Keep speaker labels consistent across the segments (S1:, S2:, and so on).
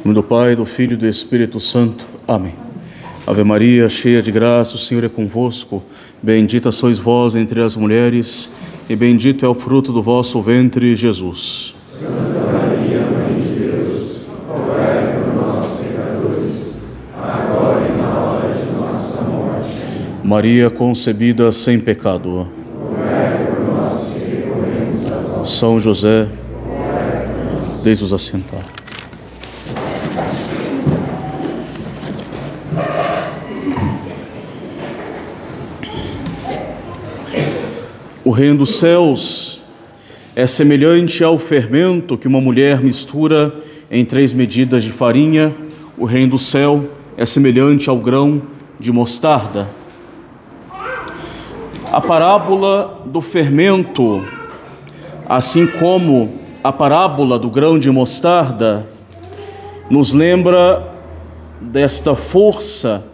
S1: Em nome do Pai, do Filho e do Espírito Santo. Amém. Ave Maria, cheia de graça, o Senhor é convosco. Bendita sois vós entre as mulheres, e bendito é o fruto do vosso ventre, Jesus.
S2: Santa Maria, Mãe de Deus, rogai por nós, pecadores, agora e na hora de nossa morte.
S1: Maria concebida sem pecado.
S2: Rogai por nós que recorremos a vós.
S1: São José, deixe-os assentar. O reino dos céus é semelhante ao fermento que uma mulher mistura em 3 medidas de farinha. O reino do céu é semelhante ao grão de mostarda. A parábola do fermento, assim como a parábola do grão de mostarda, nos lembra desta força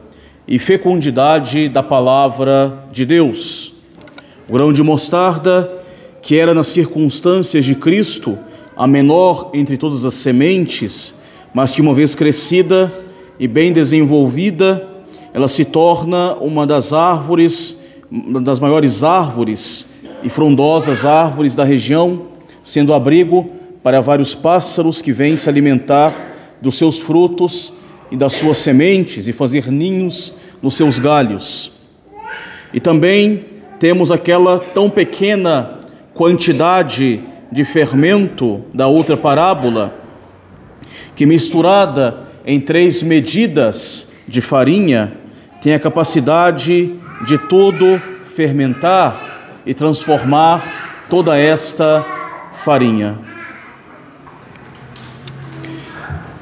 S1: e fecundidade da palavra de Deus. O grão de mostarda, que era nas circunstâncias de Cristo a menor entre todas as sementes, mas que uma vez crescida e bem desenvolvida, ela se torna uma das maiores árvores e frondosas árvores da região, sendo abrigo para vários pássaros que vêm se alimentar dos seus frutos e das suas sementes e fazer ninhos nos seus galhos. E também temos aquela tão pequena quantidade de fermento da outra parábola, que misturada em 3 medidas de farinha, tem a capacidade de tudo fermentar e transformar toda esta farinha.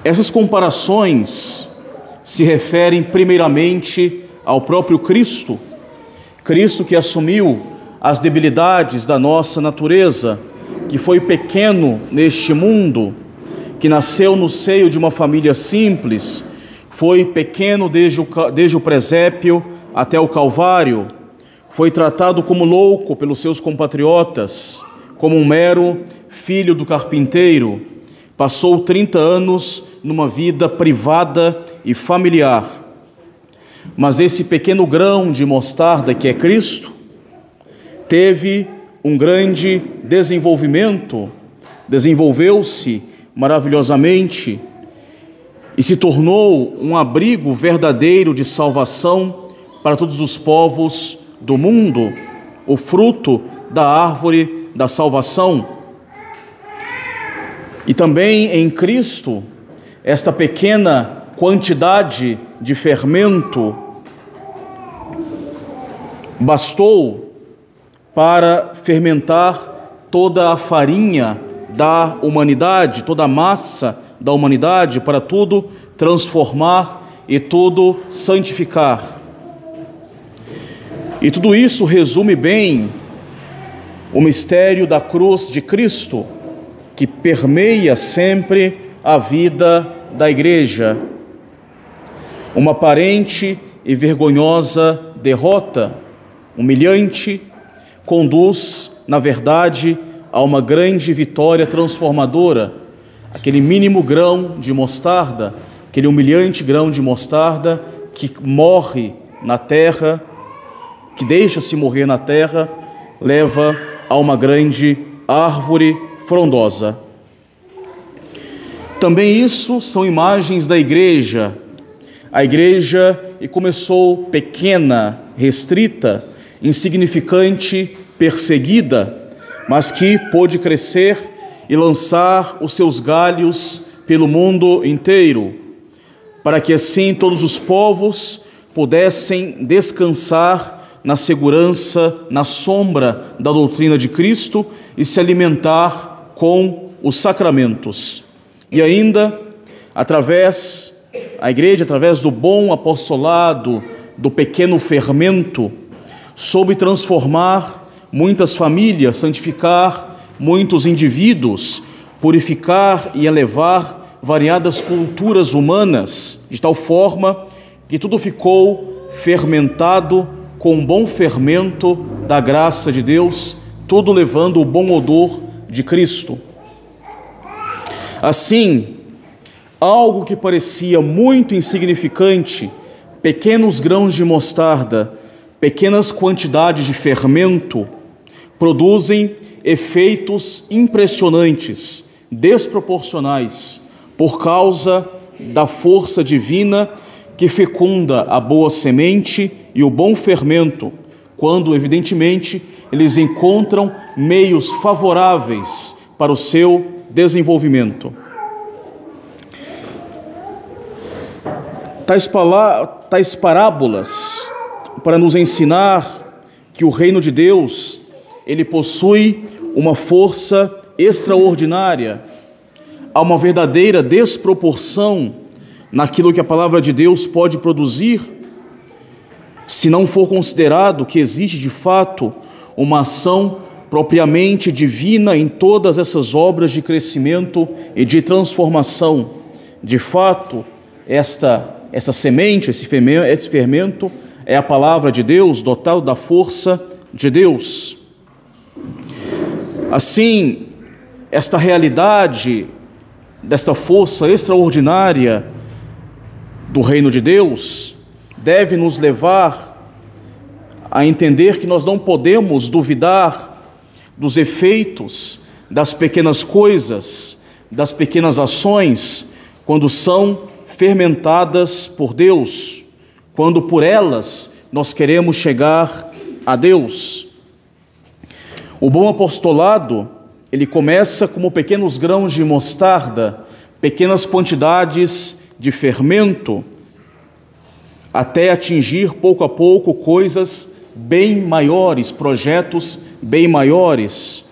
S1: Essas comparações se referem primeiramente ao próprio Cristo, Cristo que assumiu as debilidades da nossa natureza, que foi pequeno neste mundo, que nasceu no seio de uma família simples, foi pequeno desde o presépio até o Calvário, foi tratado como louco pelos seus compatriotas, como um mero filho do carpinteiro, passou 30 anos numa vida privada e familiar. Mas esse pequeno grão de mostarda que é Cristo, teve um grande desenvolvimento, desenvolveu-se maravilhosamente e se tornou um abrigo verdadeiro de salvação para todos os povos do mundo, o fruto da árvore da salvação. E também em Cristo, esta pequena quantidade de fermento bastou para fermentar toda a farinha da humanidade, toda a massa da humanidade, para tudo transformar e tudo santificar. E tudo isso resume bem o mistério da cruz de Cristo, que permeia sempre a vida da Igreja. Uma aparente e vergonhosa derrota, humilhante, conduz, na verdade, a uma grande vitória transformadora. Aquele mínimo grão de mostarda, aquele humilhante grão de mostarda que morre na terra, que deixa-se morrer na terra, leva a uma grande árvore frondosa. Também isso são imagens da Igreja. A Igreja começou pequena, restrita, insignificante, perseguida, mas que pôde crescer e lançar os seus galhos pelo mundo inteiro, para que assim todos os povos pudessem descansar na segurança, na sombra da doutrina de Cristo e se alimentar com os sacramentos. E ainda, a Igreja, através do bom apostolado, do pequeno fermento, soube transformar muitas famílias, santificar muitos indivíduos, purificar e elevar variadas culturas humanas, de tal forma que tudo ficou fermentado com um bom fermento da graça de Deus, tudo levando o bom odor de Cristo. Assim, algo que parecia muito insignificante, pequenos grãos de mostarda, pequenas quantidades de fermento, produzem efeitos impressionantes, desproporcionais, por causa da força divina que fecunda a boa semente e o bom fermento, quando, evidentemente, eles encontram meios favoráveis para o seu desenvolvimento. Tais parábolas para nos ensinar que o reino de Deus, ele possui uma força extraordinária, há uma verdadeira desproporção naquilo que a palavra de Deus pode produzir, se não for considerado que existe de fato uma ação propriamente divina em todas essas obras de crescimento e de transformação. De fato, essa semente, esse fermento, é a palavra de Deus, dotado da força de Deus. Assim, esta realidade desta força extraordinária do reino de Deus deve nos levar a entender que nós não podemos duvidar dos efeitos das pequenas coisas, das pequenas ações, quando são fermentadas por Deus, quando por elas nós queremos chegar a Deus. O bom apostolado, ele começa como pequenos grãos de mostarda, pequenas quantidades de fermento, até atingir pouco a pouco coisas bem maiores, projetos bem maiores.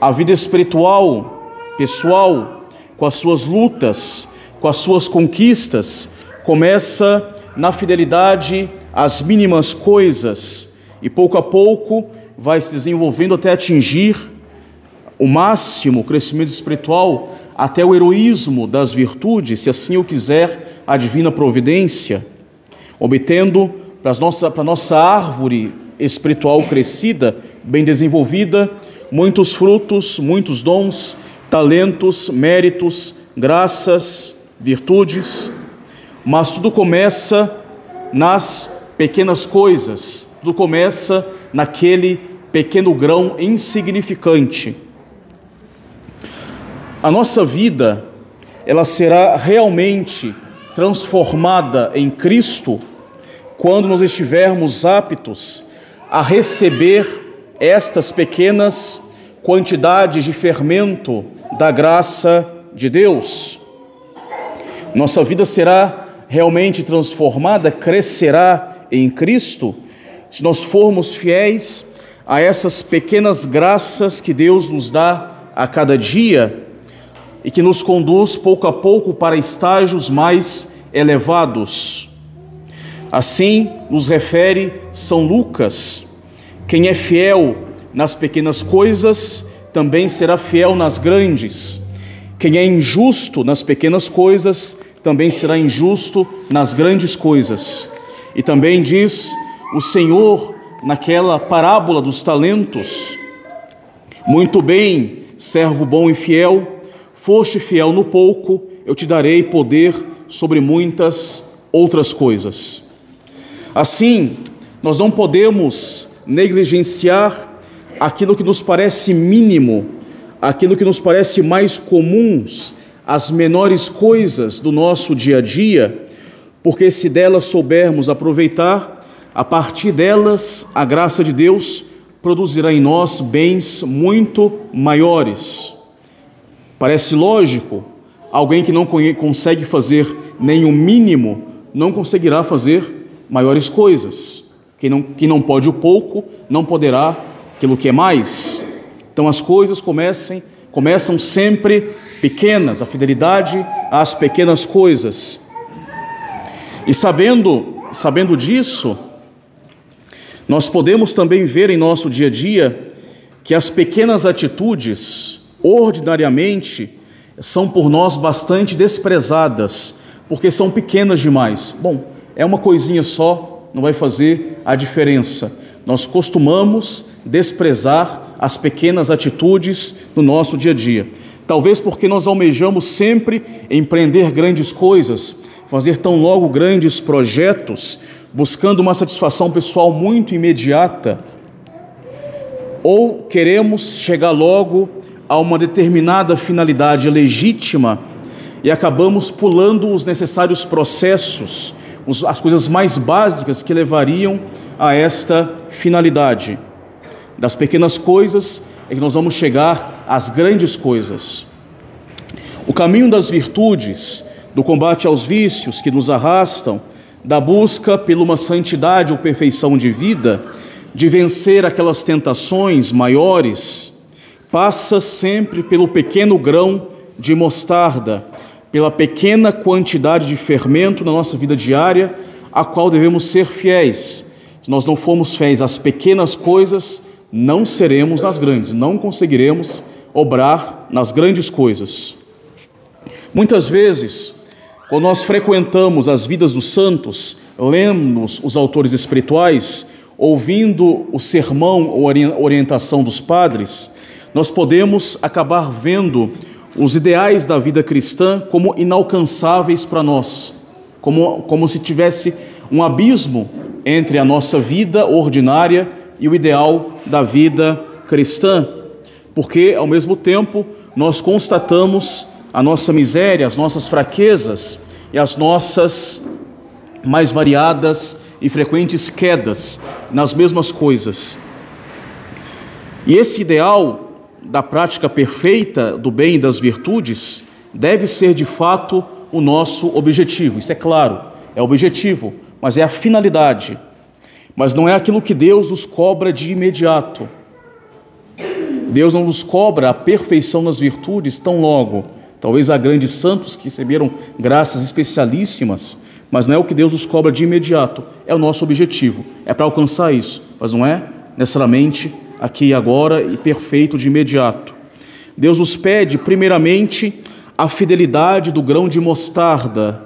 S1: A vida espiritual, pessoal, com as suas lutas, com as suas conquistas, começa na fidelidade às mínimas coisas e pouco a pouco vai se desenvolvendo até atingir o máximo crescimento espiritual, até o heroísmo das virtudes, se assim o quiser a divina providência, obtendo para a nossa árvore espiritual crescida, bem desenvolvida, muitos frutos, muitos dons, talentos, méritos, graças, virtudes, mas tudo começa nas pequenas coisas, tudo começa naquele pequeno grão insignificante. A nossa vida, ela será realmente transformada em Cristo quando nós estivermos aptos a receber estas pequenas quantidades de fermento da graça de Deus. Nossa vida será realmente transformada, crescerá em Cristo, se nós formos fiéis a essas pequenas graças que Deus nos dá a cada dia e que nos conduz pouco a pouco para estágios mais elevados. Assim nos refere São Lucas: quem é fiel nas pequenas coisas, também será fiel nas grandes. Quem é injusto nas pequenas coisas, também será injusto nas grandes coisas. E também diz o Senhor naquela parábola dos talentos: muito bem, servo bom e fiel, foste fiel no pouco, eu te darei poder sobre muitas outras coisas. Assim, nós não podemos negligenciar aquilo que nos parece mínimo, aquilo que nos parece mais comuns, as menores coisas do nosso dia a dia, porque se delas soubermos aproveitar, a partir delas a graça de Deus produzirá em nós bens muito maiores. Parece lógico, alguém que não consegue fazer nem o mínimo, não conseguirá fazer maiores coisas. Quem não pode o pouco, não poderá aquilo que é mais. Então as coisas começam sempre pequenas, a fidelidade às pequenas coisas. E sabendo disso, nós podemos também ver em nosso dia a dia que as pequenas atitudes, ordinariamente, são por nós bastante desprezadas, porque são pequenas demais. Bom, é uma coisinha só, não vai fazer a diferença. Nós costumamos desprezar as pequenas atitudes do nosso dia a dia. Talvez porque nós almejamos sempre empreender grandes coisas, fazer tão logo grandes projetos, buscando uma satisfação pessoal muito imediata, ou queremos chegar logo a uma determinada finalidade legítima e acabamos pulando os necessários processos, as coisas mais básicas que levariam a esta finalidade. Das pequenas coisas é que nós vamos chegar às grandes coisas. O caminho das virtudes, do combate aos vícios que nos arrastam, da busca por uma santidade ou perfeição de vida, de vencer aquelas tentações maiores, passa sempre pelo pequeno grão de mostarda, pela pequena quantidade de fermento na nossa vida diária, a qual devemos ser fiéis. Se nós não formos fiéis às pequenas coisas, não seremos as grandes, não conseguiremos obrar nas grandes coisas. Muitas vezes, quando nós frequentamos as vidas dos santos, lemos os autores espirituais, ouvindo o sermão ou orientação dos padres, nós podemos acabar vendo os ideais da vida cristã como inalcançáveis para nós, como se tivesse um abismo entre a nossa vida ordinária e o ideal da vida cristã, porque ao mesmo tempo nós constatamos a nossa miséria, as nossas fraquezas e as nossas mais variadas e frequentes quedas nas mesmas coisas. E esse ideal da prática perfeita do bem e das virtudes deve ser de fato o nosso objetivo. Isso é claro, é o objetivo, mas é a finalidade. Mas não é aquilo que Deus nos cobra de imediato. Deus não nos cobra a perfeição nas virtudes tão logo. Talvez há grandes santos que receberam graças especialíssimas, mas não é o que Deus nos cobra de imediato. É o nosso objetivo, é para alcançar isso, mas não é necessariamente aqui e agora e perfeito de imediato. Deus nos pede, primeiramente, a fidelidade do grão de mostarda,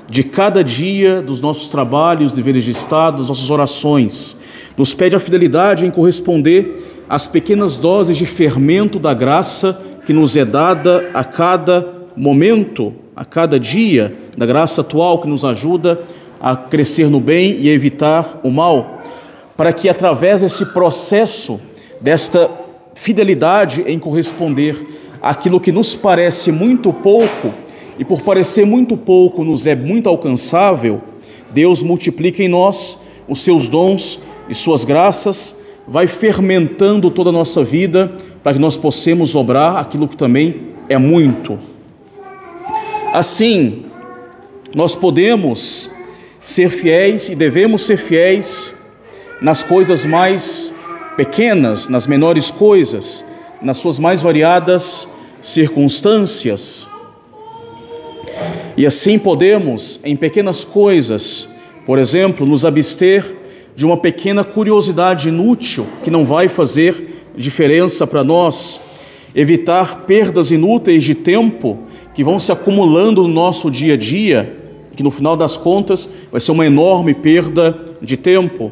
S1: de cada dia dos nossos trabalhos, deveres de Estado, das nossas orações. Nos pede a fidelidade em corresponder às pequenas doses de fermento da graça que nos é dada a cada momento, a cada dia, da graça atual que nos ajuda a crescer no bem e evitar o mal, para que através desse processo, desta fidelidade em corresponder àquilo que nos parece muito pouco, e por parecer muito pouco nos é muito alcançável, Deus multiplica em nós os seus dons e suas graças, vai fermentando toda a nossa vida para que nós possamos obrar aquilo que também é muito. Assim, nós podemos ser fiéis e devemos ser fiéis nas coisas mais pequenas, nas menores coisas, nas suas mais variadas circunstâncias. E assim podemos, em pequenas coisas, por exemplo, nos abster de uma pequena curiosidade inútil que não vai fazer diferença para nós, evitar perdas inúteis de tempo que vão se acumulando no nosso dia a dia, que no final das contas vai ser uma enorme perda de tempo.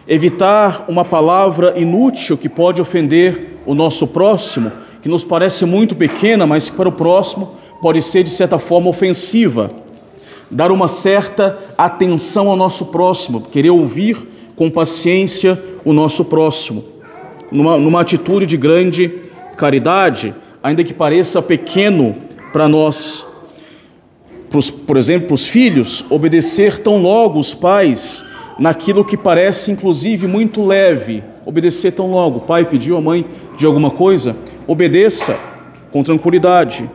S1: Evitar uma palavra inútil que pode ofender o nosso próximo, que nos parece muito pequena, mas que para o próximo pode ser de certa forma ofensiva. Dar uma certa atenção ao nosso próximo, querer ouvir com paciência o nosso próximo, numa atitude de grande caridade, ainda que pareça pequeno para nós. Por exemplo, os filhos, obedecer tão logo os pais naquilo que parece inclusive muito leve, obedecer tão logo. O pai pediu, a mãe pediu alguma coisa, obedeça com tranquilidade.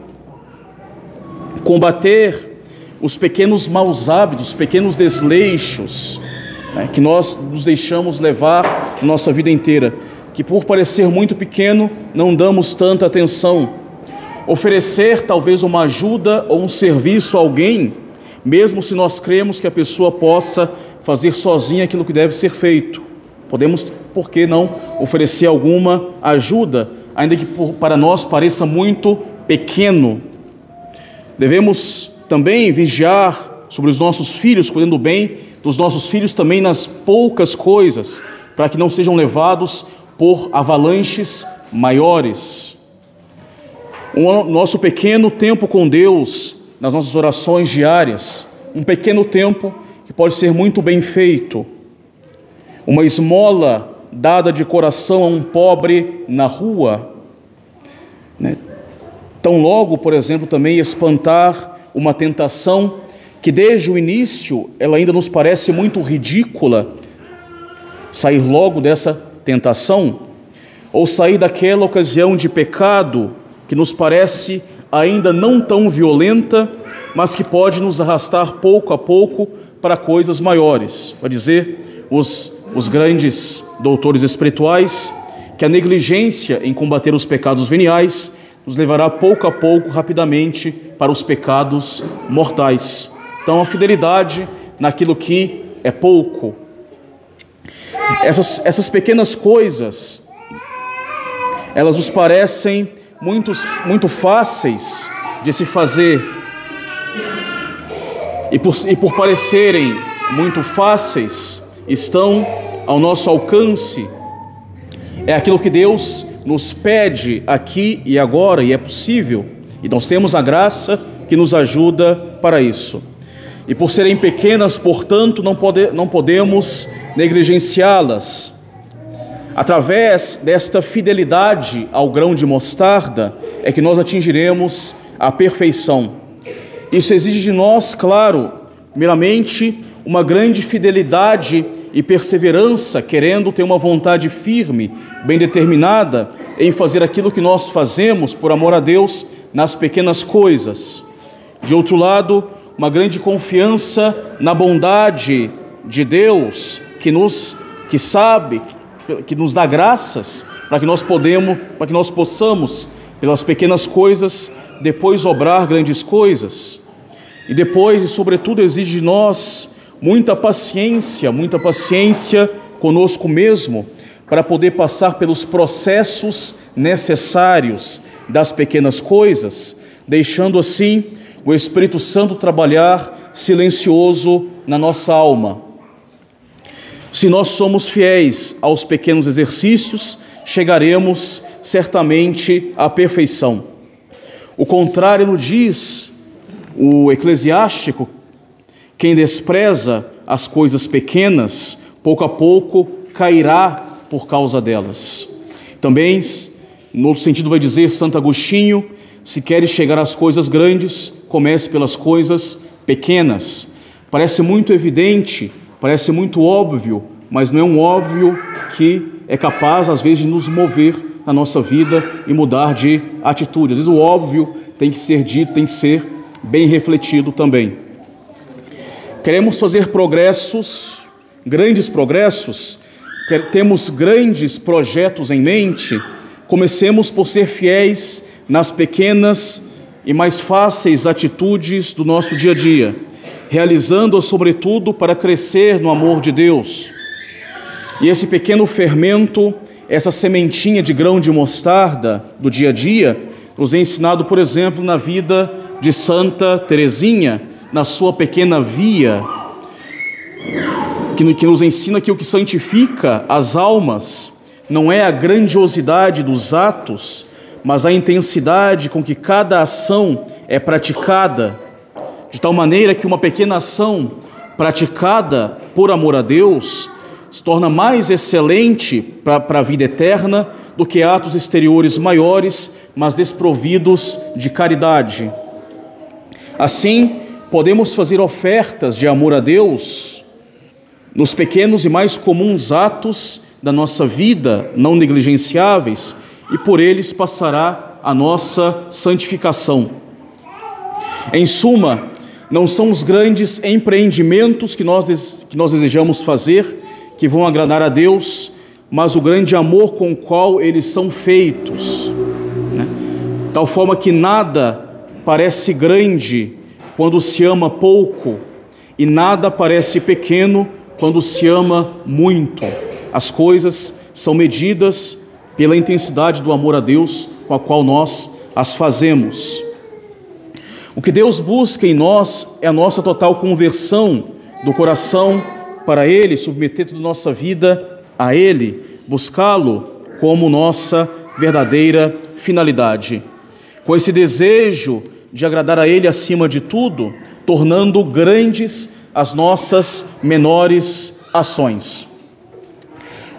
S1: Combater os pequenos maus hábitos, os pequenos desleixos, que nós nos deixamos levar na nossa vida inteira, que por parecer muito pequeno, não damos tanta atenção. Oferecer talvez uma ajuda ou um serviço a alguém, mesmo se nós cremos que a pessoa possa fazer sozinha aquilo que deve ser feito. Podemos, por que não, oferecer alguma ajuda, ainda que para nós pareça muito pequeno. Devemos também vigiar sobre os nossos filhos, cuidando bem dos nossos filhos também nas poucas coisas, para que não sejam levados por avalanches maiores. O nosso pequeno tempo com Deus, nas nossas orações diárias, um pequeno tempo que pode ser muito bem feito. Uma esmola dada de coração a um pobre na rua, né? Tão logo, por exemplo, também espantar uma tentação que desde o início ela ainda nos parece muito ridícula, sair logo dessa tentação, ou sair daquela ocasião de pecado que nos parece ainda não tão violenta, mas que pode nos arrastar pouco a pouco para coisas maiores. Vai dizer os grandes doutores espirituais que a negligência em combater os pecados veniais nos levará pouco a pouco, rapidamente, para os pecados mortais. Então, a fidelidade naquilo que é pouco. Essas pequenas coisas, elas nos parecem muito fáceis de se fazer. E por parecerem muito fáceis, estão ao nosso alcance. É aquilo que Deus nos pede aqui e agora, e é possível. E nós temos a graça que nos ajuda para isso. E por serem pequenas, portanto, não podemos negligenciá-las. Através desta fidelidade ao grão de mostarda é que nós atingiremos a perfeição. Isso exige de nós, claro, primeiramente, uma grande fidelidade e perseverança, querendo ter uma vontade firme, bem determinada em fazer aquilo que nós fazemos por amor a Deus nas pequenas coisas. De outro lado, uma grande confiança na bondade de Deus, que sabe, que nos dá graças para que nós possamos, pelas pequenas coisas, depois obrar grandes coisas. E depois, e sobretudo, exige de nós muita paciência conosco mesmo, para poder passar pelos processos necessários das pequenas coisas, deixando assim o Espírito Santo trabalhar silencioso na nossa alma. Se nós somos fiéis aos pequenos exercícios, chegaremos certamente à perfeição. O contrário nos diz o Eclesiástico: quem despreza as coisas pequenas, pouco a pouco cairá por causa delas. Também, no outro sentido, vai dizer Santo Agostinho: se queres chegar às coisas grandes, comece pelas coisas pequenas. Parece muito evidente, parece muito óbvio, mas não é um óbvio que é capaz, às vezes, de nos mover na nossa vida e mudar de atitude. Às vezes o óbvio tem que ser dito, tem que ser bem refletido também. Queremos fazer progressos, grandes progressos, temos grandes projetos em mente, comecemos por ser fiéis nas pequenas e mais fáceis atitudes do nosso dia a dia, realizando-as sobretudo para crescer no amor de Deus. E esse pequeno fermento, essa sementinha de grão de mostarda do dia a dia, nos é ensinado, por exemplo, na vida de Santa Teresinha, na sua pequena via, que nos ensina que o que santifica as almas não é a grandiosidade dos atos, mas a intensidade com que cada ação é praticada, de tal maneira que uma pequena ação praticada por amor a Deus se torna mais excelente para a vida eterna do que atos exteriores maiores, mas desprovidos de caridade. Assim, podemos fazer ofertas de amor a Deus nos pequenos e mais comuns atos da nossa vida, não negligenciáveis, e por eles passará a nossa santificação. Em suma, não são os grandes empreendimentos que nós desejamos fazer que vão agradar a Deus, mas o grande amor com o qual eles são feitos, né? Tal forma que nada parece grande quando se ama pouco, e nada parece pequeno quando se ama muito. As coisas são medidas pela intensidade do amor a Deus com a qual nós as fazemos. O que Deus busca em nós é a nossa total conversão do coração para Ele, submeter toda a nossa vida a Ele, buscá-lo como nossa verdadeira finalidade. com esse desejo de agradar a Ele acima de tudo, tornando grandes as nossas menores ações.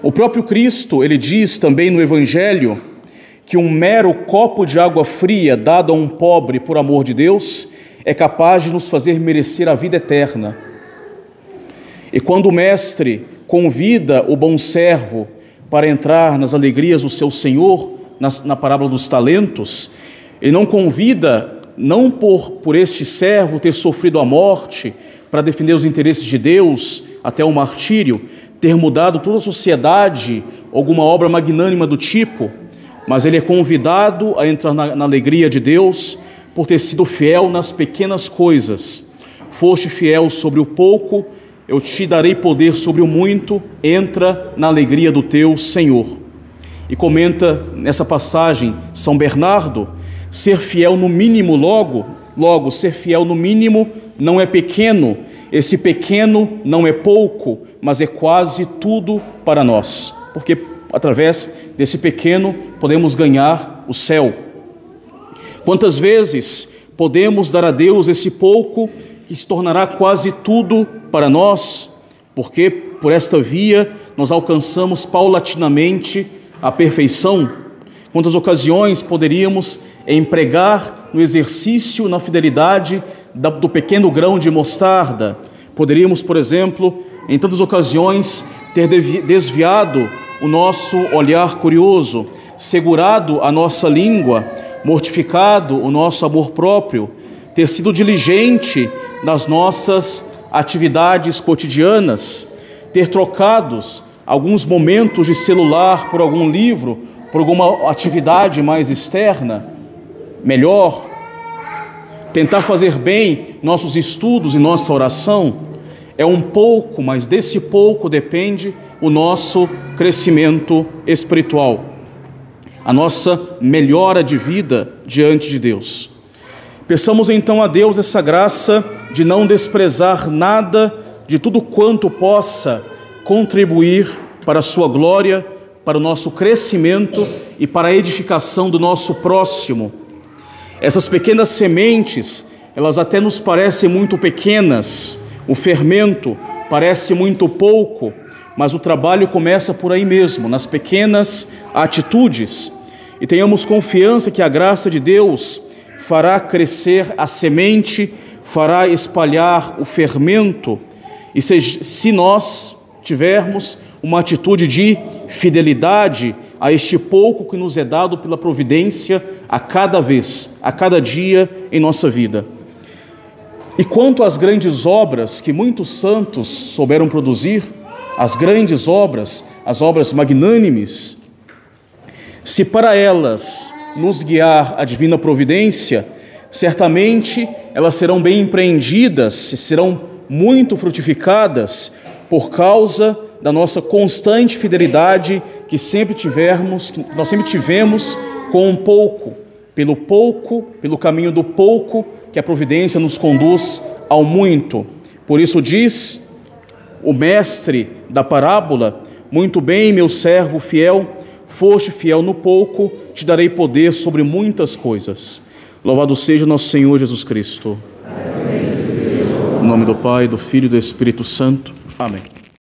S1: O próprio Cristo, ele diz também no Evangelho que um mero copo de água fria dado a um pobre por amor de Deus é capaz de nos fazer merecer a vida eterna. E quando o Mestre convida o bom servo para entrar nas alegrias do seu Senhor, na parábola dos talentos, ele não convida, não por este servo ter sofrido a morte para defender os interesses de Deus até o martírio, ter mudado toda a sociedade, alguma obra magnânima do tipo, mas ele é convidado a entrar na alegria de Deus por ter sido fiel nas pequenas coisas. Foste fiel sobre o pouco, eu te darei poder sobre o muito, entra na alegria do teu Senhor. E comenta nessa passagem São Bernardo, ser fiel no mínimo logo ser fiel no mínimo não é pequeno, esse pequeno não é pouco, mas é quase tudo para nós, porque através desse pequeno podemos ganhar o céu. Quantas vezes podemos dar a Deus esse pouco que se tornará quase tudo para nós, porque por esta via nós alcançamos paulatinamente a perfeição. Quantas ocasiões poderíamos empregar no exercício, na fidelidade do pequeno grão de mostarda? Poderíamos, por exemplo, em tantas ocasiões, ter desviado o nosso olhar curioso, segurado a nossa língua, mortificado o nosso amor próprio, ter sido diligente nas nossas atividades cotidianas, ter trocado alguns momentos de celular por algum livro, por alguma atividade mais externa, melhor, tentar fazer bem nossos estudos e nossa oração. É um pouco, mas desse pouco depende o nosso crescimento espiritual, a nossa melhora de vida diante de Deus. Peçamos então a Deus essa graça de não desprezar nada de tudo quanto possa contribuir para a sua glória, para o nosso crescimento e para a edificação do nosso próximo. Essas pequenas sementes, elas até nos parecem muito pequenas, o fermento parece muito pouco, mas o trabalho começa por aí mesmo, nas pequenas atitudes. E tenhamos confiança que a graça de Deus fará crescer a semente, fará espalhar o fermento, e se nós tivermos uma atitude de fidelidade a este pouco que nos é dado pela providência a cada vez, a cada dia em nossa vida. E quanto às grandes obras que muitos santos souberam produzir, as grandes obras, as obras magnânimes, se para elas nos guiar a divina providência, certamente elas serão bem empreendidas, serão muito frutificadas por causa da nossa constante fidelidade que nós sempre tivemos com um pouco, pelo caminho do pouco, que a providência nos conduz ao muito. Por isso diz o mestre da parábola: muito bem, meu servo fiel, foste fiel no pouco, te darei poder sobre muitas coisas. Louvado seja nosso Senhor Jesus Cristo. Em nome do Pai, do Filho e do Espírito Santo. Amém.